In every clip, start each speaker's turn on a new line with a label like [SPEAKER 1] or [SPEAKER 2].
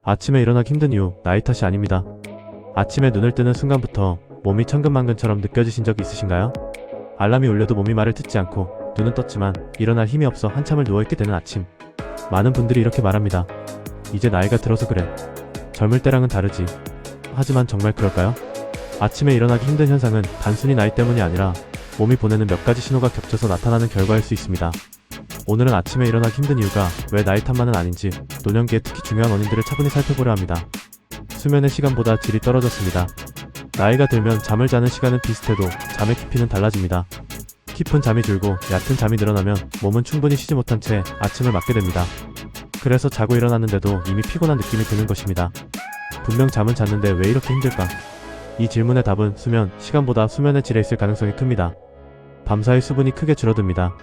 [SPEAKER 1] 아침에 일어나기 힘든 이유, 나이 탓이 아닙니다. 아침에 눈을 뜨는 순간부터 몸이 천근만근처럼 느껴지신 적 있으신가요? 알람이 울려도 몸이 말을 듣지 않고 눈은 떴지만 일어날 힘이 없어 한참을 누워있게 되는 아침. 많은 분들이 이렇게 말합니다. 이제 나이가 들어서 그래. 젊을 때랑은 다르지. 하지만 정말 그럴까요? 아침에 일어나기 힘든 현상은 단순히 나이 때문이 아니라 몸이 보내는 몇 가지 신호가 겹쳐서 나타나는 결과일 수 있습니다. 오늘은 아침에 일어나기 힘든 이유가 왜 나이 탓만은 아닌지, 노년기에 특히 중요한 원인들을 차분히 살펴보려 합니다. 수면의 시간보다 질이 떨어졌습니다. 나이가 들면 잠을 자는 시간은 비슷해도 잠의 깊이는 달라집니다. 깊은 잠이 줄고 얕은 잠이 늘어나면 몸은 충분히 쉬지 못한 채 아침을 맞게 됩니다. 그래서 자고 일어났는데도 이미 피곤한 느낌이 드는 것입니다. 분명 잠은 잤는데 왜 이렇게 힘들까? 이 질문의 답은 수면 시간보다 수면의 질에 있을 가능성이 큽니다. 밤사이 수분이 크게 줄어듭니다.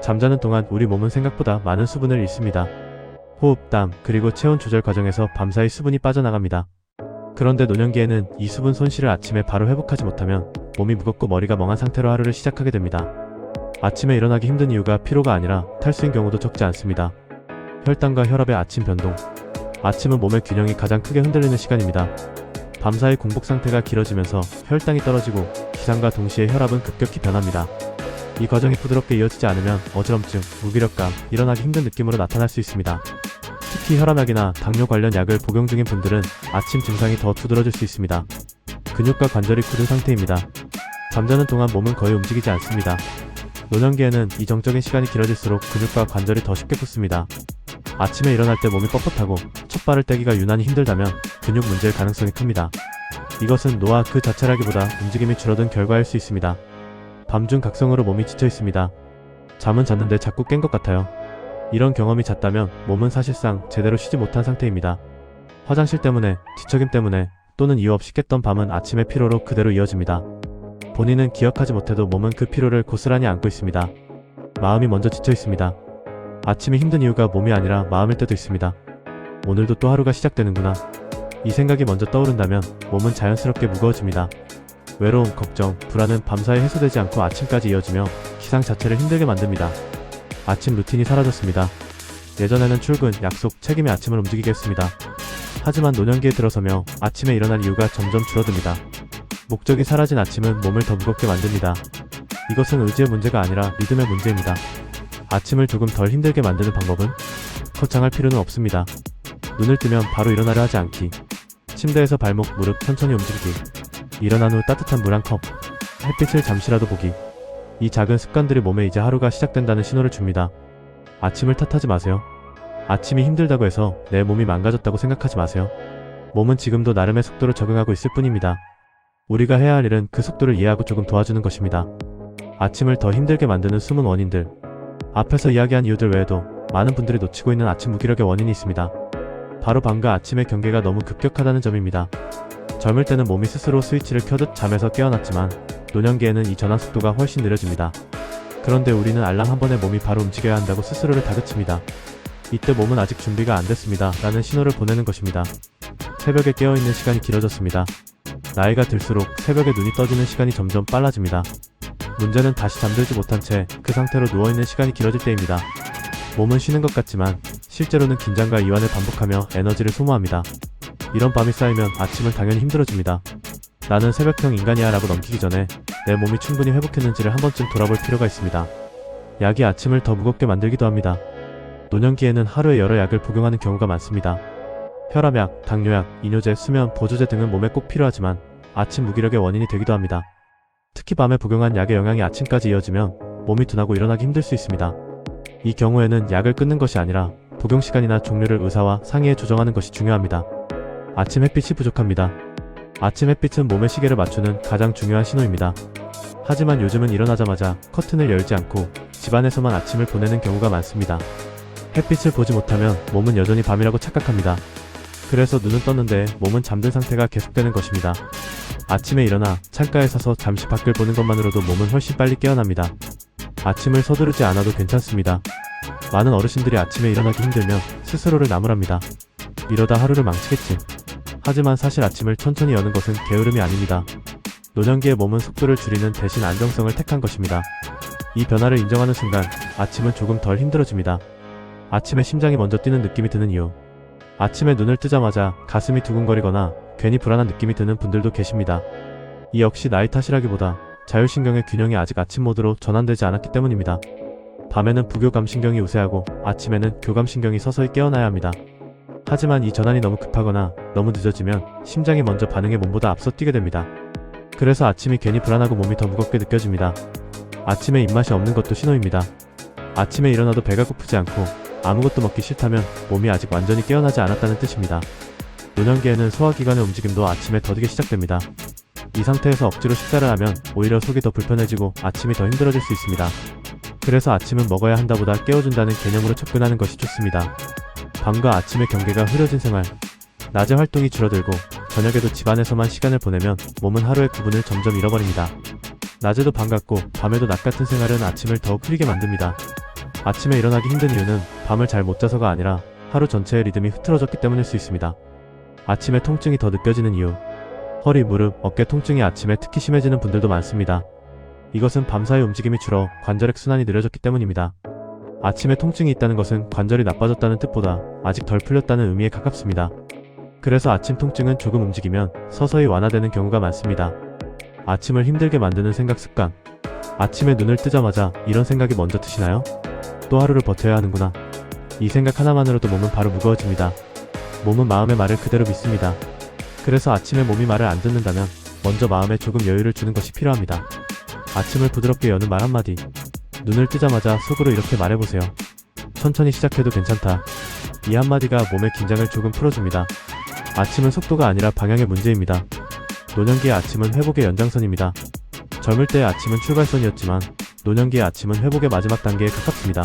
[SPEAKER 1] 잠자는 동안 우리 몸은 생각보다 많은 수분을 잃습니다. 호흡, 땀, 그리고 체온 조절 과정에서 밤사이 수분이 빠져나갑니다. 그런데 노년기에는 이 수분 손실을 아침에 바로 회복하지 못하면 몸이 무겁고 머리가 멍한 상태로 하루를 시작하게 됩니다. 아침에 일어나기 힘든 이유가 피로가 아니라 탈수인 경우도 적지 않습니다. 혈당과 혈압의 아침 변동. 아침은 몸의 균형이 가장 크게 흔들리는 시간입니다. 밤사이 공복 상태가 길어지면서 혈당이 떨어지고 기상과 동시에 혈압은 급격히 변합니다. 이 과정이 부드럽게 이어지지 않으면 어지럼증, 무기력감, 일어나기 힘든 느낌으로 나타날 수 있습니다. 특히 혈압약이나 당뇨 관련 약을 복용 중인 분들은 아침 증상이 더 두드러질 수 있습니다. 근육과 관절이 굳은 상태입니다. 잠자는 동안 몸은 거의 움직이지 않습니다. 노년기에는 이 정적인 시간이 길어질수록 근육과 관절이 더 쉽게 굳습니다. 아침에 일어날 때 몸이 뻣뻣하고 첫 발을 떼기가 유난히 힘들다면 근육 문제일 가능성이 큽니다. 이것은 노화 그 자체라기보다 움직임이 줄어든 결과일 수 있습니다. 밤중 각성으로 몸이 지쳐 있습니다. 잠은 잤는데 자꾸 깬 것 같아요. 이런 경험이 잦다면 몸은 사실상 제대로 쉬지 못한 상태입니다. 화장실 때문에, 뒤척임 때문에, 또는 이유 없이 깼던 밤은 아침의 피로로 그대로 이어집니다. 본인은 기억하지 못해도 몸은 그 피로를 고스란히 안고 있습니다. 마음이 먼저 지쳐 있습니다. 아침이 힘든 이유가 몸이 아니라 마음일 때도 있습니다. 오늘도 또 하루가 시작되는구나. 이 생각이 먼저 떠오른다면 몸은 자연스럽게 무거워집니다. 외로움, 걱정, 불안은 밤사이 해소되지 않고 아침까지 이어지며 기상 자체를 힘들게 만듭니다. 아침 루틴이 사라졌습니다. 예전에는 출근, 약속, 책임의 아침을 움직이게 했습니다. 하지만 노년기에 들어서며 아침에 일어날 이유가 점점 줄어듭니다. 목적이 사라진 아침은 몸을 더 무겁게 만듭니다. 이것은 의지의 문제가 아니라 리듬의 문제입니다. 아침을 조금 덜 힘들게 만드는 방법은? 거창할 필요는 없습니다. 눈을 뜨면 바로 일어나려 하지 않기. 침대에서 발목, 무릎 천천히 움직이기. 일어난 후 따뜻한 물 한 컵. 햇빛을 잠시라도 보기. 이 작은 습관들이 몸에 이제 하루가 시작된다는 신호를 줍니다. 아침을 탓하지 마세요. 아침이 힘들다고 해서 내 몸이 망가졌다고 생각하지 마세요. 몸은 지금도 나름의 속도를 적응하고 있을 뿐입니다. 우리가 해야 할 일은 그 속도를 이해하고 조금 도와주는 것입니다. 아침을 더 힘들게 만드는 숨은 원인들. 앞에서 이야기한 이유들 외에도 많은 분들이 놓치고 있는 아침 무기력의 원인이 있습니다. 바로 밤과 아침의 경계가 너무 급격하다는 점입니다. 젊을 때는 몸이 스스로 스위치를 켜듯 잠에서 깨어났지만 노년기에는 이 전환 속도가 훨씬 느려집니다. 그런데 우리는 알람 한 번에 몸이 바로 움직여야 한다고 스스로를 다그칩니다. 이때 몸은 아직 준비가 안 됐습니다 라는 신호를 보내는 것입니다. 새벽에 깨어있는 시간이 길어졌습니다. 나이가 들수록 새벽에 눈이 떠지는 시간이 점점 빨라집니다. 문제는 다시 잠들지 못한 채 그 상태로 누워있는 시간이 길어질 때입니다. 몸은 쉬는 것 같지만 실제로는 긴장과 이완을 반복하며 에너지를 소모합니다. 이런 밤이 쌓이면 아침은 당연히 힘들어집니다. 나는 새벽형 인간이야 라고 넘기기 전에 내 몸이 충분히 회복했는지를 한 번쯤 돌아볼 필요가 있습니다. 약이 아침을 더 무겁게 만들기도 합니다. 노년기에는 하루에 여러 약을 복용하는 경우가 많습니다. 혈압약, 당뇨약, 이뇨제, 수면, 보조제 등은 몸에 꼭 필요하지만 아침 무기력의 원인이 되기도 합니다. 특히 밤에 복용한 약의 영향이 아침까지 이어지면 몸이 둔하고 일어나기 힘들 수 있습니다. 이 경우에는 약을 끊는 것이 아니라 복용 시간이나 종류를 의사와 상의해 조정하는 것이 중요합니다. 아침 햇빛이 부족합니다. 아침 햇빛은 몸의 시계를 맞추는 가장 중요한 신호입니다. 하지만 요즘은 일어나자마자 커튼을 열지 않고 집안에서만 아침을 보내는 경우가 많습니다. 햇빛을 보지 못하면 몸은 여전히 밤이라고 착각합니다. 그래서 눈은 떴는데 몸은 잠든 상태가 계속되는 것입니다. 아침에 일어나 창가에 서서 잠시 밖을 보는 것만으로도 몸은 훨씬 빨리 깨어납니다. 아침을 서두르지 않아도 괜찮습니다. 많은 어르신들이 아침에 일어나기 힘들면 스스로를 나무랍니다. 이러다 하루를 망치겠지. 하지만 사실 아침을 천천히 여는 것은 게으름이 아닙니다. 노년기의 몸은 속도를 줄이는 대신 안정성을 택한 것입니다. 이 변화를 인정하는 순간 아침은 조금 덜 힘들어집니다. 아침에 심장이 먼저 뛰는 느낌이 드는 이유. 아침에 눈을 뜨자마자 가슴이 두근거리거나 괜히 불안한 느낌이 드는 분들도 계십니다. 이 역시 나이 탓이라기보다 자율신경의 균형이 아직 아침 모드로 전환되지 않았기 때문입니다. 밤에는 부교감신경이 우세하고 아침에는 교감신경이 서서히 깨어나야 합니다. 하지만 이 전환이 너무 급하거나 너무 늦어지면 심장이 먼저 반응해 몸보다 앞서 뛰게 됩니다. 그래서 아침이 괜히 불안하고 몸이 더 무겁게 느껴집니다. 아침에 입맛이 없는 것도 신호입니다. 아침에 일어나도 배가 고프지 않고 아무것도 먹기 싫다면 몸이 아직 완전히 깨어나지 않았다는 뜻입니다. 노년기에는 소화기관의 움직임도 아침에 더디게 시작됩니다. 이 상태에서 억지로 식사를 하면 오히려 속이 더 불편해지고 아침이 더 힘들어질 수 있습니다. 그래서 아침은 먹어야 한다보다 깨워준다는 개념으로 접근하는 것이 좋습니다. 밤과 아침의 경계가 흐려진 생활, 낮에 활동이 줄어들고 저녁에도 집안에서만 시간을 보내면 몸은 하루의 구분을 점점 잃어버립니다. 낮에도 밤 같고 밤에도 낮 같은 생활은 아침을 더욱 흐리게 만듭니다. 아침에 일어나기 힘든 이유는 밤을 잘 못 자서가 아니라 하루 전체의 리듬이 흐트러졌기 때문일 수 있습니다. 아침에 통증이 더 느껴지는 이유, 허리, 무릎, 어깨 통증이 아침에 특히 심해지는 분들도 많습니다. 이것은 밤사이 움직임이 줄어 관절의 순환이 느려졌기 때문입니다. 아침에 통증이 있다는 것은 관절이 나빠졌다는 뜻보다 아직 덜 풀렸다는 의미에 가깝습니다. 그래서 아침 통증은 조금 움직이면 서서히 완화되는 경우가 많습니다. 아침을 힘들게 만드는 생각 습관. 아침에 눈을 뜨자마자 이런 생각이 먼저 드시나요? 또 하루를 버텨야 하는구나. 이 생각 하나만으로도 몸은 바로 무거워집니다. 몸은 마음의 말을 그대로 믿습니다. 그래서 아침에 몸이 말을 안 듣는다면 먼저 마음에 조금 여유를 주는 것이 필요합니다. 아침을 부드럽게 여는 말 한마디. 눈을 뜨자마자 속으로 이렇게 말해보세요. 천천히 시작해도 괜찮다. 이 한마디가 몸의 긴장을 조금 풀어줍니다. 아침은 속도가 아니라 방향의 문제입니다. 노년기의 아침은 회복의 연장선입니다. 젊을 때의 아침은 출발선이었지만 노년기의 아침은 회복의 마지막 단계에 가깝습니다.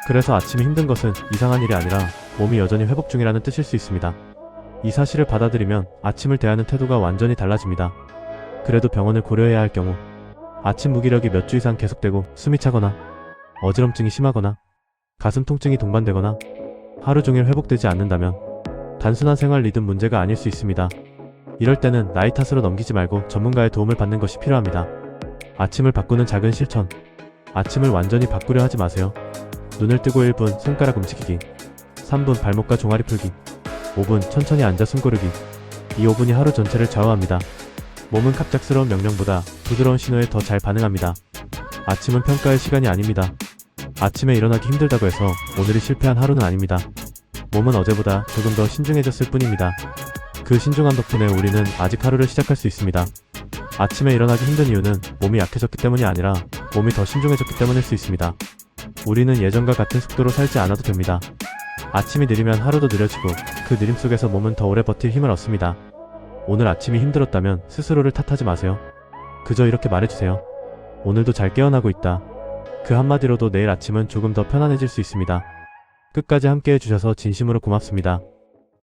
[SPEAKER 1] 그래서 아침이 힘든 것은 이상한 일이 아니라 몸이 여전히 회복 중이라는 뜻일 수 있습니다. 이 사실을 받아들이면 아침을 대하는 태도가 완전히 달라집니다. 그래도 병원을 고려해야 할 경우, 아침 무기력이 몇 주 이상 계속되고 숨이 차거나 어지럼증이 심하거나 가슴 통증이 동반되거나 하루 종일 회복되지 않는다면 단순한 생활 리듬 문제가 아닐 수 있습니다. 이럴 때는 나이 탓으로 넘기지 말고 전문가의 도움을 받는 것이 필요합니다. 아침을 바꾸는 작은 실천. 아침을 완전히 바꾸려 하지 마세요. 눈을 뜨고 1분 손가락 움직이기, 3분 발목과 종아리 풀기, 5분 천천히 앉아 숨 고르기. 이 5분이 하루 전체를 좌우합니다. 몸은 갑작스러운 명령보다 부드러운 신호에 더 잘 반응합니다. 아침은 평가의 시간이 아닙니다. 아침에 일어나기 힘들다고 해서 오늘이 실패한 하루는 아닙니다. 몸은 어제보다 조금 더 신중해졌을 뿐입니다. 그 신중함 덕분에 우리는 아직 하루를 시작할 수 있습니다. 아침에 일어나기 힘든 이유는 몸이 약해졌기 때문이 아니라 몸이 더 신중해졌기 때문일 수 있습니다. 우리는 예전과 같은 속도로 살지 않아도 됩니다. 아침이 느리면 하루도 느려지고 그 느림 속에서 몸은 더 오래 버틸 힘을 얻습니다. 오늘 아침이 힘들었다면 스스로를 탓하지 마세요. 그저 이렇게 말해주세요. 오늘도 잘 깨어나고 있다. 그 한마디로도 내일 아침은 조금 더 편안해질 수 있습니다. 끝까지 함께 해주셔서 진심으로 고맙습니다.